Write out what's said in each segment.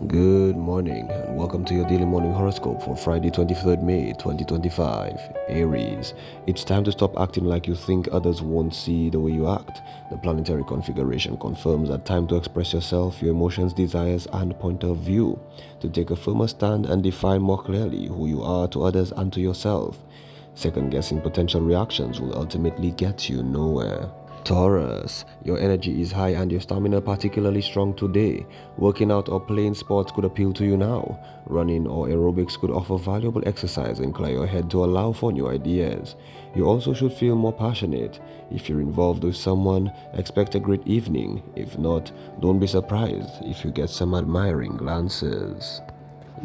Good morning and welcome to your daily morning horoscope for Friday 23rd May 2025. Aries, it's time to stop acting like you think others won't see the way you act. The planetary configuration confirms that time to express yourself, your emotions, desires, and point of view, to take a firmer stand and define more clearly who you are to others and to yourself. Second guessing potential reactions will ultimately get you nowhere. Taurus, your energy is high and your stamina particularly strong today. Working out or playing sports could appeal to you now. Running or aerobics could offer valuable exercise and clear your head to allow for new ideas. You also should feel more passionate. If you're involved with someone, expect a great evening. If not, don't be surprised if you get some admiring glances.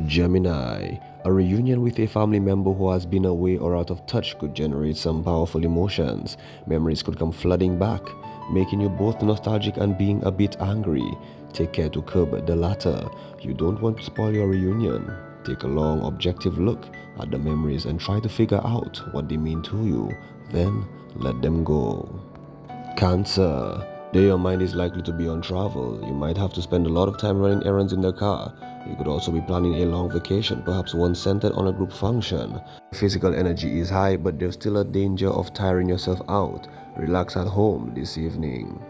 Gemini, a reunion with a family member who has been away or out of touch could generate some powerful emotions. Memories could come flooding back, making you both nostalgic and being a bit angry. Take care to curb the latter. You don't want to spoil your reunion. Take a long, objective look at the memories and try to figure out what they mean to you. Then let them go. Cancer. Today your mind is likely to be on travel. You might have to spend a lot of time running errands in the car. You could also be planning a long vacation, perhaps one centered on a group function. Physical energy is high, but there's still a danger of tiring yourself out. Relax at home this evening.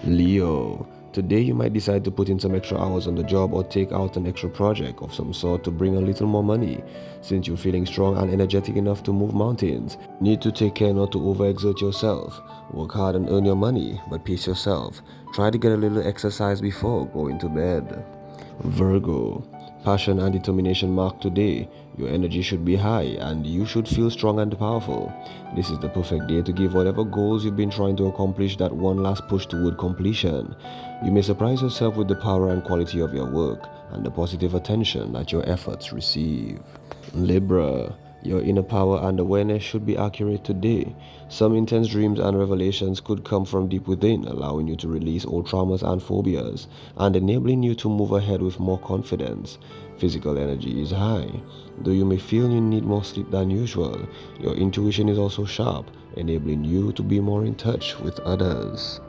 Leo, today you might decide to put in some extra hours on the job or take out an extra project of some sort to bring a little more money. Since you're feeling strong and energetic enough to move mountains, you need to take care not to overexert yourself. Work hard and earn your money, but pace yourself. Try to get a little exercise before going to bed. Virgo, passion and determination mark today. Your energy should be high and you should feel strong and powerful. This is the perfect day to give whatever goals you've been trying to accomplish that one last push toward completion. You may surprise yourself with the power and quality of your work and the positive attention that your efforts receive. Libra, your inner power and awareness should be accurate today. Some intense dreams and revelations could come from deep within, allowing you to release old traumas and phobias, and enabling you to move ahead with more confidence. Physical energy is high. Though you may feel you need more sleep than usual, your intuition is also sharp, enabling you to be more in touch with others.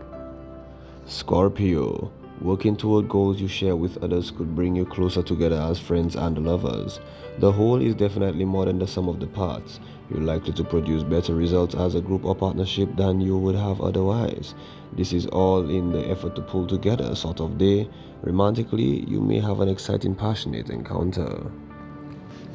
Scorpio, working toward goals you share with others could bring you closer together as friends and lovers. The whole is definitely more than the sum of the parts. You're likely to produce better results as a group or partnership than you would have otherwise. This is all in the effort to pull together sort of day. Romantically, you may have an exciting, passionate encounter.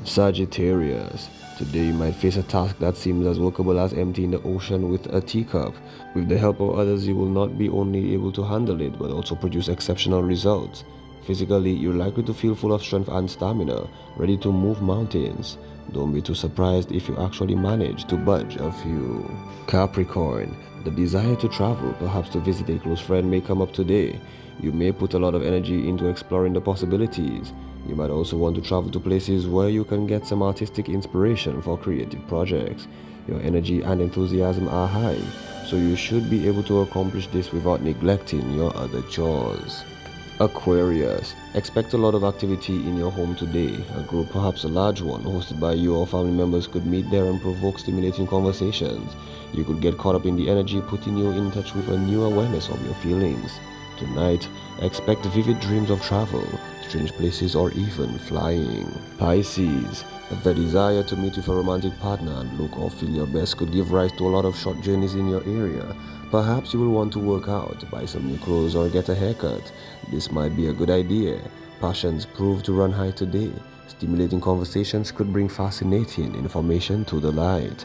Sagittarius, today you might face a task that seems as workable as emptying the ocean with a teacup. With the help of others, you will not be only able to handle it, but also produce exceptional results. Physically, you're likely to feel full of strength and stamina, ready to move mountains. Don't be too surprised if you actually manage to budge a few. Capricorn, the desire to travel, perhaps to visit a close friend, may come up today. You may put a lot of energy into exploring the possibilities. You might also want to travel to places where you can get some artistic inspiration for creative projects. Your energy and enthusiasm are high, so you should be able to accomplish this without neglecting your other chores. Aquarius, expect a lot of activity in your home today. A group, perhaps a large one, hosted by you or family members could meet there and provoke stimulating conversations. You could get caught up in the energy, putting you in touch with a new awareness of your feelings. Tonight, expect vivid dreams of travel, strange places, or even flying. Pisces, the desire to meet with a romantic partner and look or feel your best could give rise to a lot of short journeys in your area. Perhaps you will want to work out, buy some new clothes, or get a haircut. This might be a good idea. Passions prove to run high today. Stimulating conversations could bring fascinating information to the light.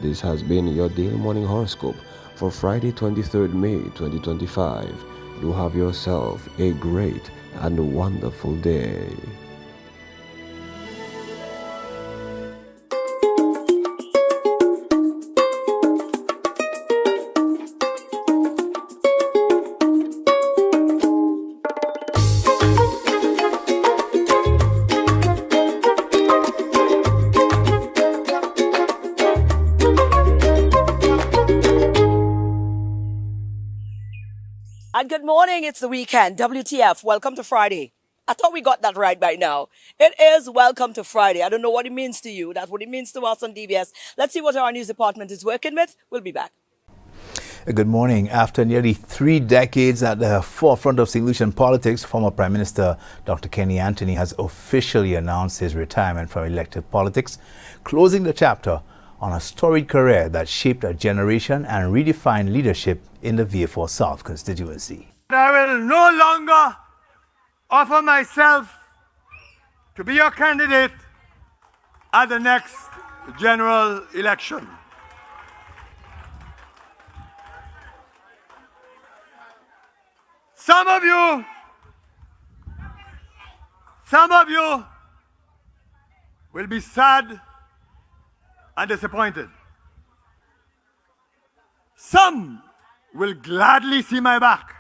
This has been your daily morning horoscope for Friday 23rd May 2025. You have yourself a great and wonderful day. And good morning, it's the weekend. WTF, welcome to Friday. I thought we got that right by now. It is welcome to Friday. I don't know what it means to you. That's what it means to us on DBS. Let's see what our news department is working with. We'll be back. Good morning. After nearly 3 decades at the forefront of St. Lucian politics, former Prime Minister Dr. Kenny Anthony has officially announced his retirement from elected politics, closing the chapter on a storied career that shaped a generation and redefined leadership in the VA4 South constituency. I will no longer offer myself to be your candidate at the next general election. Some of you will be sad and disappointed. Some will gladly see my back.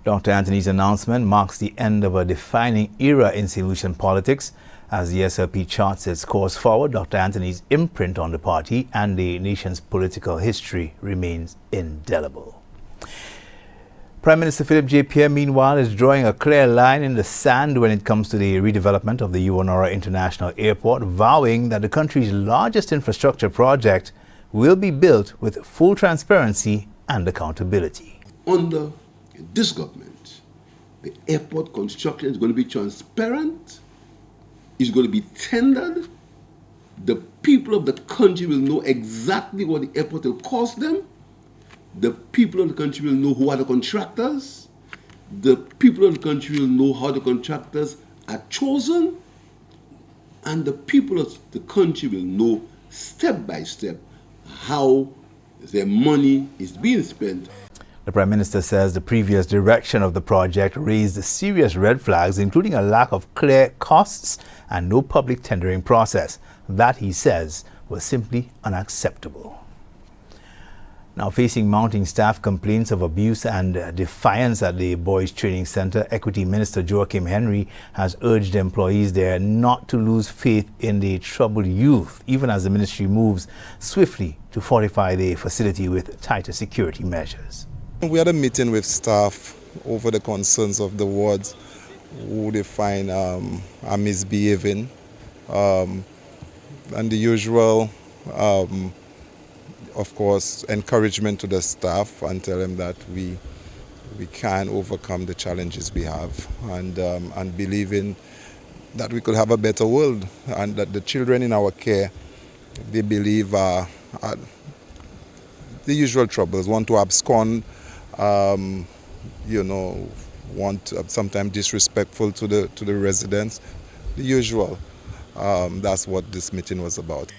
Dr. Anthony's announcement marks the end of a defining era in St. Lucian politics. As the SLP charts its course forward, Dr. Anthony's imprint on the party and the nation's political history remains indelible. Prime Minister Philip J. Pierre, meanwhile, is drawing a clear line in the sand when it comes to the redevelopment of the Uwanora International Airport, vowing that the country's largest infrastructure project will be built with full transparency and accountability. Under this government, the airport construction is going to be transparent, it's going to be tendered, the people of the country will know exactly what the airport will cost them, the people of the country will know who are the contractors, the people of the country will know how the contractors are chosen, and the people of the country will know step by step how their money is being spent. The Prime Minister says the previous direction of the project raised serious red flags, including a lack of clear costs and no public tendering process. That, he says, was simply unacceptable. Now, facing mounting staff complaints of abuse and defiance at the Boys Training Center, Equity Minister Joachim Henry has urged employees there not to lose faith in the troubled youth, even as the ministry moves swiftly to fortify the facility with tighter security measures. We had a meeting with staff over the concerns of the wards who they find are misbehaving, and the usual of course, encouragement to the staff and tell them that we can overcome the challenges we have, and believing that we could have a better world, and that the children in our care, they believe are the usual troubles, want to abscond, want sometimes disrespectful to the residents, the usual. That's what this meeting was about.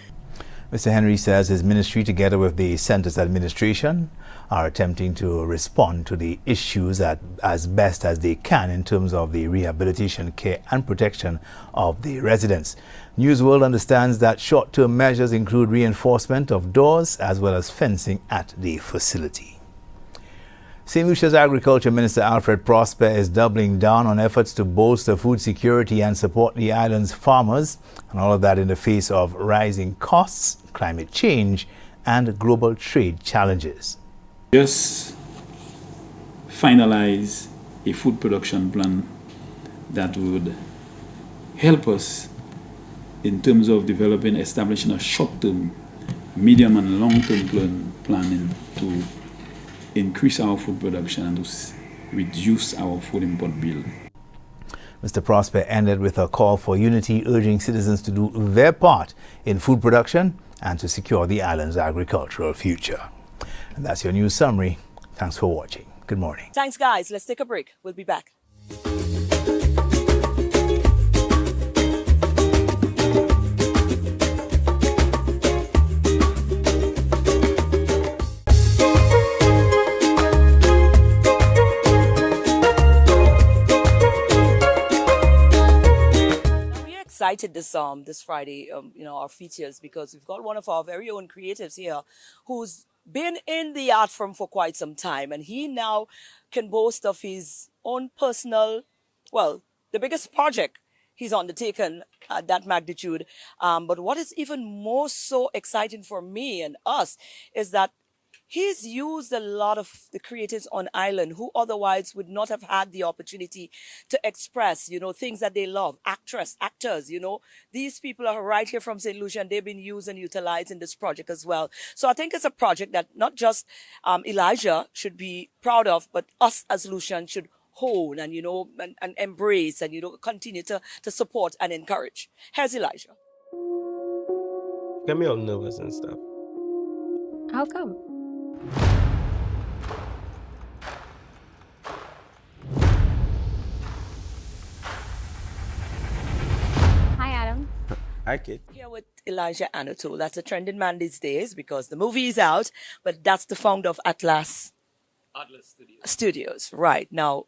Mr. Henry says his ministry, together with the center's administration, are attempting to respond to the issues as best as they can in terms of the rehabilitation, care and protection of the residents. Newsworld understands that short-term measures include reinforcement of doors as well as fencing at the facility. St. Lucia's Agriculture Minister Alfred Prosper is doubling down on efforts to bolster food security and support the island's farmers, and all of that in the face of rising costs, climate change, and global trade challenges. Just finalize a food production plan that would help us in terms of developing, establishing a short-term, medium and long-term planning to increase our food production and to reduce our food import bill. Mr. Prosper ended with a call for unity, urging citizens to do their part in food production and to secure the island's agricultural future. And that's your news summary. Thanks for watching. Good morning. Thanks, guys. Let's take a break. We'll be back. Excited this Friday, our features, because we've got one of our very own creatives here who's been in the art firm for quite some time, and he now can boast of his own personal, the biggest project he's undertaken at that magnitude. But what is even more so exciting for me and us is that he's used a lot of the creatives on island who otherwise would not have had the opportunity to express, things that they love. Actors, these people are right here from St. Lucia and they've been used and utilized in this project as well. So I think it's a project that not just Elijah should be proud of, but us as Lucians should hone and, and embrace and, continue to support and encourage. Here's Elijah. Get me all nervous and stuff. How come? Hi, Adam. Hi, kid. Here with Elijah Anatole. That's a trending man these days because the movie is out, but that's the founder of Atlas Studios. Right. Now,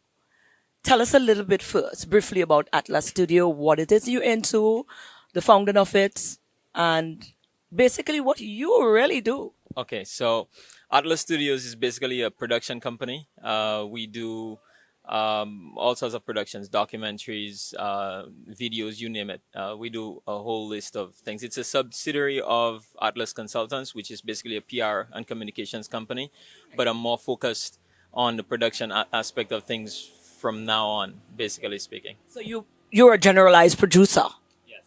tell us a little bit first, briefly about Atlas Studio, what it is you're into, the founding of it, and basically what you really do. Okay, so Atlas Studios is basically a production company. We do all sorts of productions, documentaries, videos, you name it. We do a whole list of things. It's a subsidiary of Atlas Consultants, which is basically a PR and communications company, but I'm more focused on the production aspect of things from now on, basically speaking. So you're a generalized producer.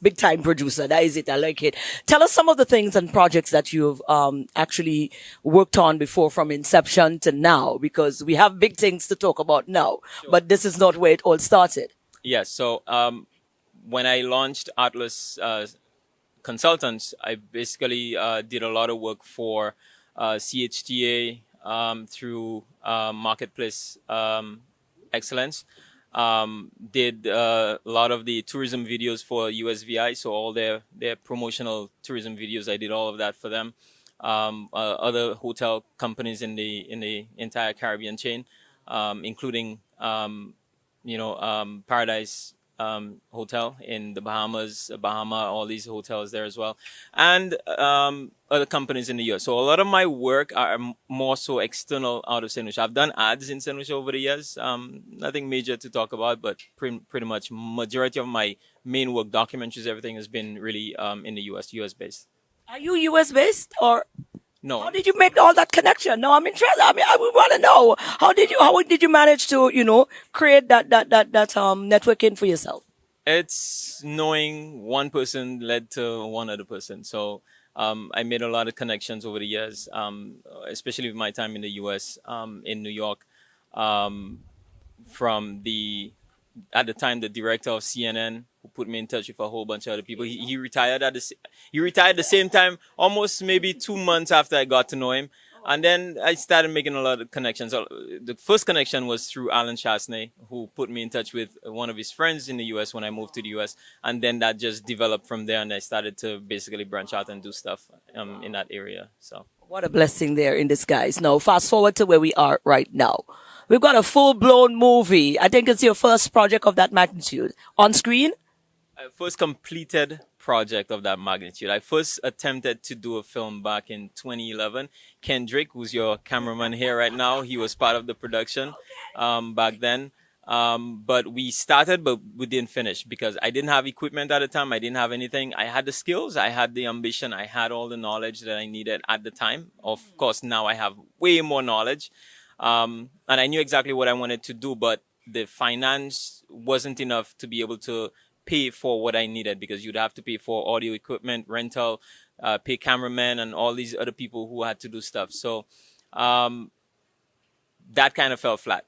Big time producer. That is it. I like it. Tell us some of the things and projects that you've actually worked on before from inception to now, because we have big things to talk about now, but this is not where it all started. Yes. So when I launched Atlas Consultants, I basically did a lot of work for CHTA through Marketplace Excellence. Did a lot of the tourism videos for USVI, so all their promotional tourism videos, I did all of that for them. Other hotel companies in the entire Caribbean chain, including Paradise Hotel in the Bahamas, all these hotels there as well, and other companies in the US. So a lot of my work are more so external out of St. Lucia. I've done ads in St. Lucia over the years. Nothing major to talk about, but pretty much majority of my main work, documentaries, everything has been really in the US based. Are you US based or? No. How did you make all that connection? No, I'm interested. I mean, I would want to know how did you manage to, create that networking for yourself? It's knowing one person led to one other person. So I made a lot of connections over the years, especially with my time in the US, in New York, from at the time, the director of CNN, who put me in touch with a whole bunch of other people. He retired he retired the same time, almost maybe 2 months after I got to know him. And then I started making a lot of connections. So the first connection was through Alan Chasney, who put me in touch with one of his friends in the US when I moved to the US. And then that just developed from there, and I started to basically branch out and do stuff in that area. So what a blessing there in disguise. Now, fast forward to where we are right now. We've got a full-blown movie. I think it's your first project of that magnitude. On screen? First completed project of that magnitude. I first attempted to do a film back in 2011. Kendrick, who's your cameraman here right now, he was part of the production back then. But we started, but we didn't finish because I didn't have equipment at the time. I didn't have anything. I had the skills. I had the ambition. I had all the knowledge that I needed at the time. Of course, now I have way more knowledge. And I knew exactly what I wanted to do, but the finance wasn't enough to be able to pay for what I needed, because you'd have to pay for audio equipment, rental, pay cameramen and all these other people who had to do stuff. So that kind of fell flat.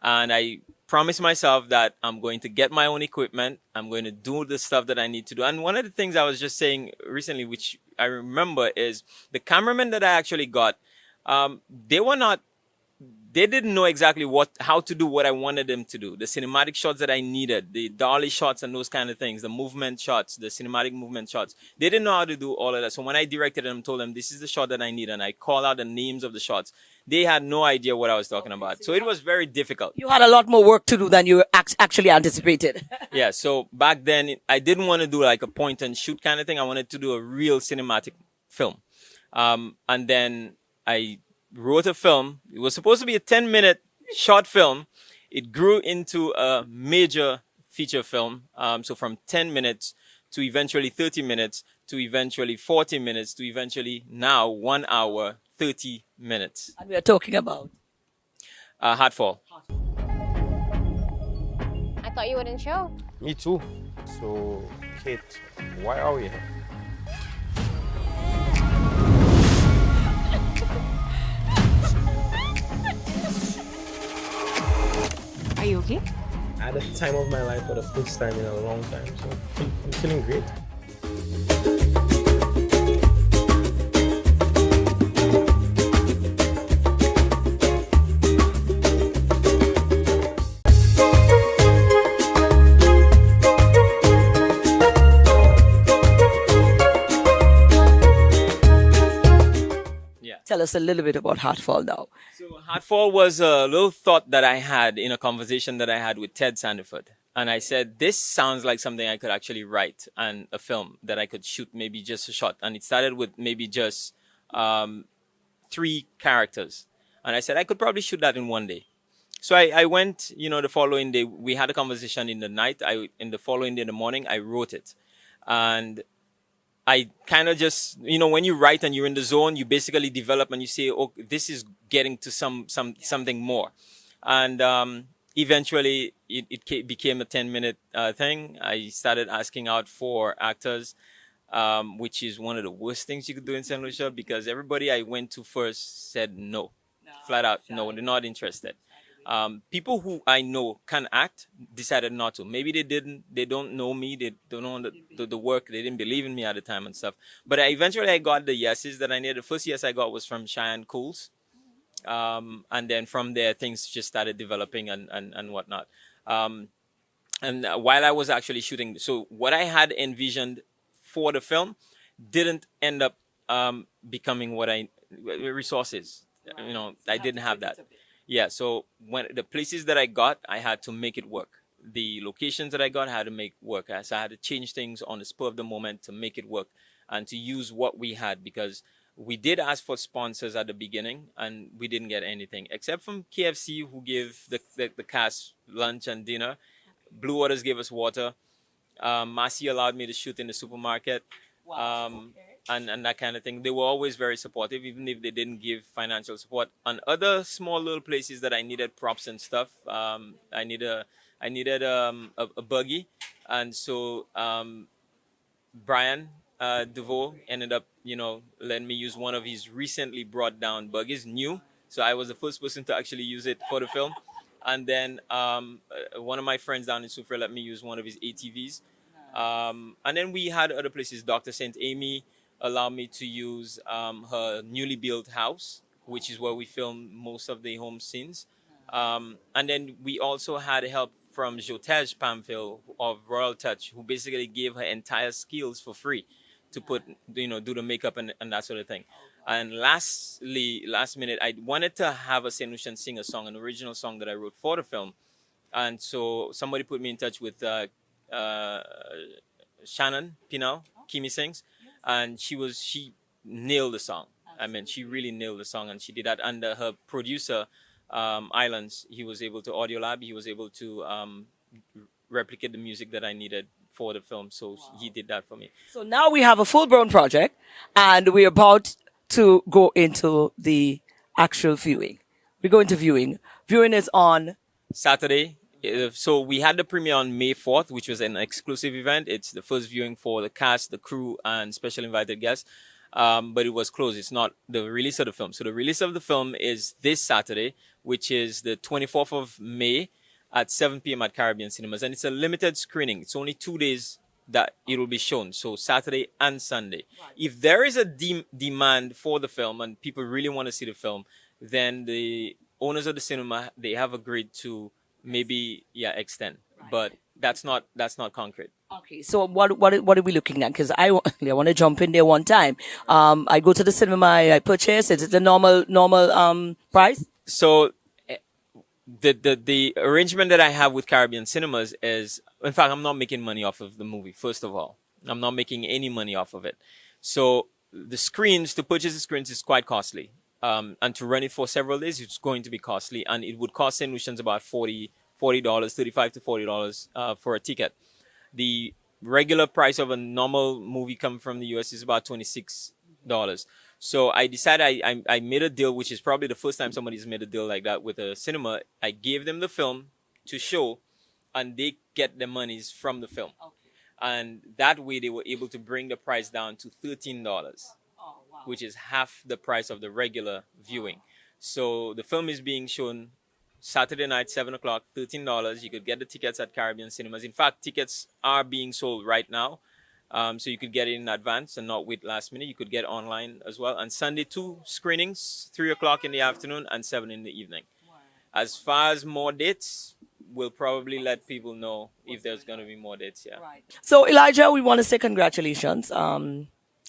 And I promised myself that I'm going to get my own equipment. I'm going to do the stuff that I need to do. And one of the things I was just saying recently, which I remember, is the cameramen that I actually got, they didn't know exactly how to do what I wanted them to do. The cinematic shots that I needed, the dolly shots and those kind of things, the movement shots, the cinematic movement shots. They didn't know how to do all of that. So when I directed them, told them this is the shot that I need, and I call out the names of the shots, they had no idea what I was talking about. So it was very difficult. You had a lot more work to do than you actually anticipated. Yeah. So back then, I didn't want to do like a point and shoot kind of thing. I wanted to do a real cinematic film. And then I wrote a film. It was supposed to be a 10-minute short film. It grew into a major feature film. So from 10 minutes to eventually 30 minutes, to eventually 40 minutes, to eventually now 1 hour, 30 minutes. And we are talking about Heartfall. I thought you wouldn't show. Me too. So, Kate, why are we here? Are you okay? At the time of my life for the first time in a long time, so I'm feeling great. tell us a little bit about Heartfall now. So Heartfall was a little thought that I had in a conversation that I had with Ted Sandiford. And I said, this sounds like something I could actually write and a film that I could shoot maybe just a shot. And it started with maybe just 3 characters. And I said, I could probably shoot that in one day. So I went, the following day, we had a conversation in the night. In the following day in the morning, I wrote it. And I kind of just, when you write and you're in the zone, you basically develop and you say, oh, this is getting to something more. And eventually it became a 10-minute thing. I started asking out for actors, which is one of the worst things you could do in St. Lucia, because everybody I went to first said no, flat out, no, they're not interested. People who I know can act decided not to. Maybe they don't know me, they don't know the work, they didn't believe in me at the time and stuff. But eventually I got the yeses that I needed. The first yes I got was from Cheyenne Cools. And then from there, things just started developing and whatnot. And while I was actually shooting, so what I had envisioned for the film didn't end up becoming what resources. I didn't have that. Yeah, so when the places that I got, I had to make it work. The locations that I got, I had to make work. So I had to change things on the spur of the moment to make it work and to use what we had, because we did ask for sponsors at the beginning and we didn't get anything except from KFC, who gave the cast lunch and dinner. Blue Waters gave us water. Marcy allowed me to shoot in the supermarket. And that kind of thing. They were always very supportive, even if they didn't give financial support. On other small little places that I needed props and stuff, I needed a buggy, and so Brian DeVoe ended up, letting me use one of his recently brought down buggies, new. So I was the first person to actually use it for the film. And then one of my friends down in Sufra let me use one of his ATVs. And then we had other places. Dr. St. Amy allowed me to use her newly built house, which is where we filmed most of the home scenes. And then we also had help from Jotej Pamphil of Royal Touch, who basically gave her entire skills for free to put, do the makeup and that sort of thing. And last minute, I wanted to have a St. Lucian sing a song, an original song that I wrote for the film. And so somebody put me in touch with Shannon Pinal, Kimi sings, and she nailed the song. I mean, she really nailed the song, and she did that under her producer, Islands. He was able to Audiolab. He was able to replicate the music that I needed for the film. So he did that for me. So now we have a full-blown project, and we're about to go into the actual viewing. We go into viewing. Viewing is on Saturday. So we had the premiere on May 4th, which was an exclusive event. It's the first viewing for the cast, the crew, and special invited guests. But it was closed. It's not the release of the film. So the release of the film is this Saturday, which is the 24th of May at 7 p.m. at Caribbean Cinemas. And it's a limited screening. It's only 2 days that it will be shown. So Saturday and Sunday. Right. If there is a demand for the film and people really want to see the film, then the owners of the cinema, they have agreed to maybe extend, right. But that's not concrete. Okay, so what are we looking at? Because I want to jump in there one time. I go to the cinema, I purchase it. It's a normal price. So the arrangement that I have with Caribbean Cinemas is, in fact, I'm not making money off of the movie. First of all, I'm not making any money off of it. So to purchase the screens is quite costly. And to run it for several days, it's going to be costly, and it would cost St. Lucians about $40, $35 to $40 for a ticket. The regular price of a normal movie coming from the US is about $26. So I decided I made a deal, which is probably the first time somebody's made a deal like that with a cinema. I gave them the film to show, and they get the monies from the film. Okay. And that way they were able to bring the price down to $13, which is half the price of the regular viewing. So the film is being shown Saturday night, 7 o'clock, $13. You could get the tickets at Caribbean Cinemas. In fact, tickets are being sold right now. So you could get it in advance and not wait last minute. You could get online as well. And Sunday, 2 screenings, 3 o'clock in the afternoon and 7 in the evening. Wow. As far as more dates, we'll probably let people know if there's going to be more dates. Yeah. Right. So Elijah, we want to say congratulations.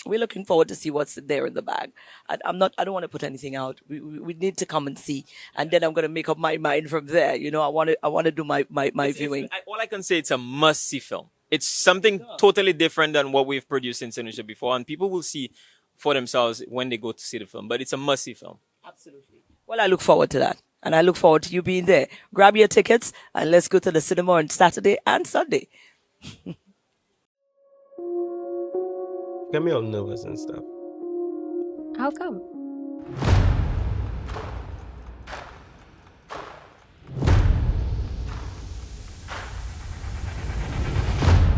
We're looking forward to see what's there in the bag. I don't want to put anything out. We need to come and see, and then I'm going to make up my mind from there. You know, I want to do my viewing. All I can say, it's a must-see film. It's something totally different than what we've produced in St. Lucia before, and people will see for themselves when they go to see the film. But it's a must-see film. Absolutely. Well, I look forward to that, and I look forward to you being there. Grab your tickets, and let's go to the cinema on Saturday and Sunday. Get me all nervous and stuff. How come?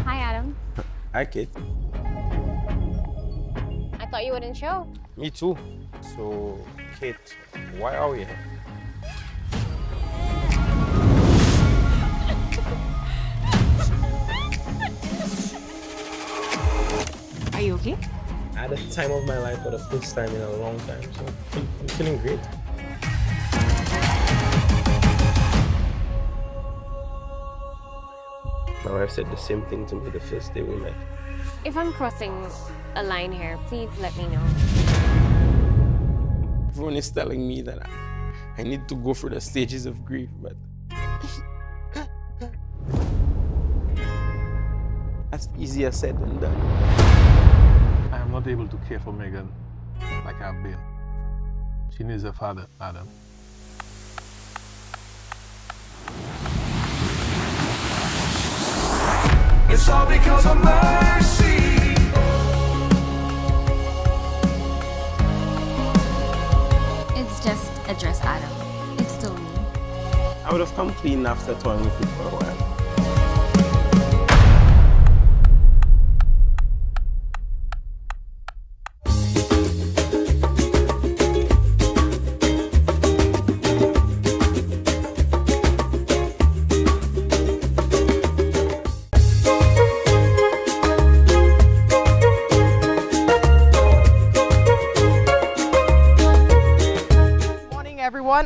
Hi, Adam. Hi, Kate. I thought you wouldn't show. Me too. So, Kate, why are we here? Are you okay? I had the time of my life for the first time in a long time, so I'm feeling great. My wife said the same thing to me the first day we met. If I'm crossing a line here, please let me know. Everyone is telling me that I need to go through the stages of grief, but that's easier said than done. I am not able to care for Megan like I've been. She needs a father, Adam. It's all because of mercy. It's just address Adam. It's still me. I would have come clean after toying with you for a while.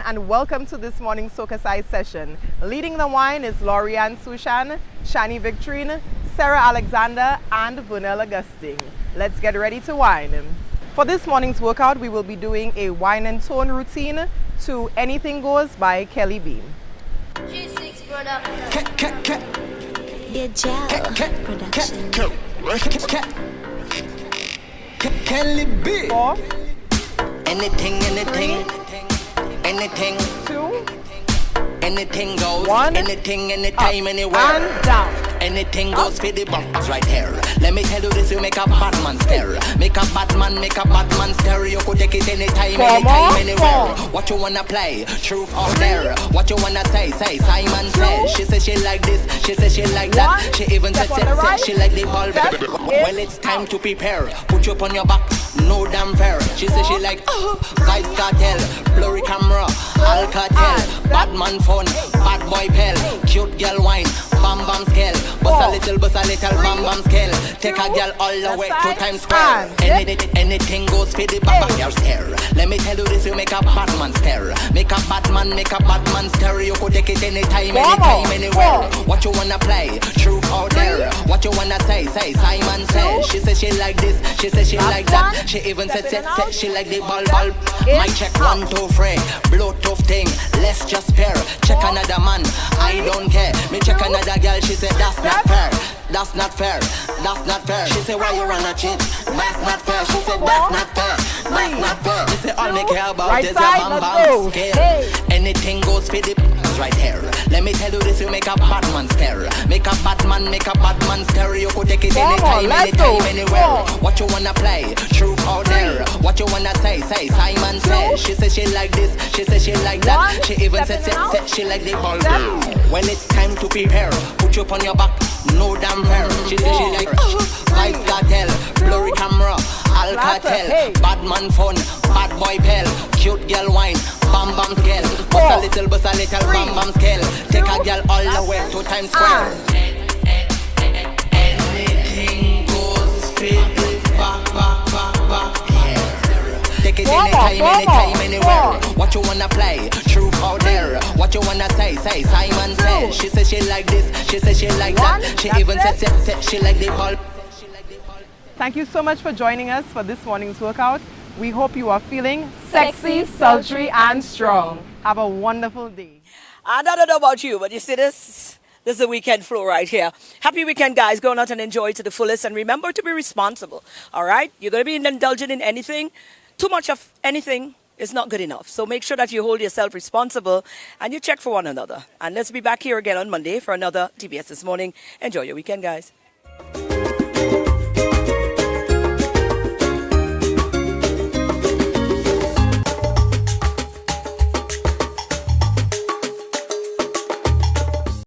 And welcome to this morning's SocaCize session. Leading the wine is Laurianne Sushan, Shani Victorine, Sarah Alexander, and Vernell Augustine. Let's get ready to wine. For this morning's workout, we will be doing a wine and tone routine to Anything Goes by Kelly Beam. G6 production. Kelly Beam. 4. Anything. 2. Anything goes. 1. Anything, anytime, anywhere. And down. Anything goes for the box right here. Let me tell you this, you make a Batman stare. Make a Batman stare. You could take it anytime, anywhere. What you wanna play? Truth or dare? What you wanna say? Simon says. She says she like this, she says she like that. She even said she like the ball. Well, it's time to prepare. Put you up on your back, no damn fair. She says she like Vibes Cartel, blurry camera, Alcatel, Batman phone, bad boy pal, cute girl wine, bam bam scale. Bust a little, bam bam scale. Take a girl all the way to Times Square. Anything goes for the back your stare. Let me tell you this, you make a Batman stare. Make a Batman stare. You could take it anytime, anywhere. What you wanna play? Truth or dare? What you wanna say? Simon says. She says she like this, she says she like that. She even said she like the ball. My check 1, 2, 3. Bluetooth thing, let's just pair. Check another man, I don't care. Me check another girl, she said that's not fair. That's not fair, that's not fair. She said why you wanna cheat? That's not fair. She said that's not fair, that's not fair. She said all me care about is your bam bam scale. Anything goes for the right here. Let me tell you this, you make a bad man stare. Make a bad man stare. You could take it anytime, anywhere. What you wanna play? Truth or dare? What you wanna say? Simon says. She says she like this, she says she like that. She even says she like the ball. When it's time to prepare, put you on your back, no damn fair. She says she like Vice Cartel, blurry camera, Alcatel, bad man fun, bad boy pal, cute girl wine, bam bam scale, bust a little, bam bam scale. Take a girl all the way to Times Square. Anything goes, fit back. Take it anytime, anywhere. What you wanna play? Truth or dare? What you wanna say? Simon says. She says she like this, she says she like that. She even says she like the ball. Thank you so much for joining us for this morning's workout. We hope you are feeling sexy, sultry, and strong. Have a wonderful day. I don't know about you, but you see this? This is the weekend flow right here. Happy weekend, guys. Go out and enjoy it to the fullest. And remember to be responsible, all right? You're going to be indulgent in anything. Too much of anything is not good enough. So make sure that you hold yourself responsible and you check for one another. And let's be back here again on Monday for another TBS This Morning. Enjoy your weekend, guys.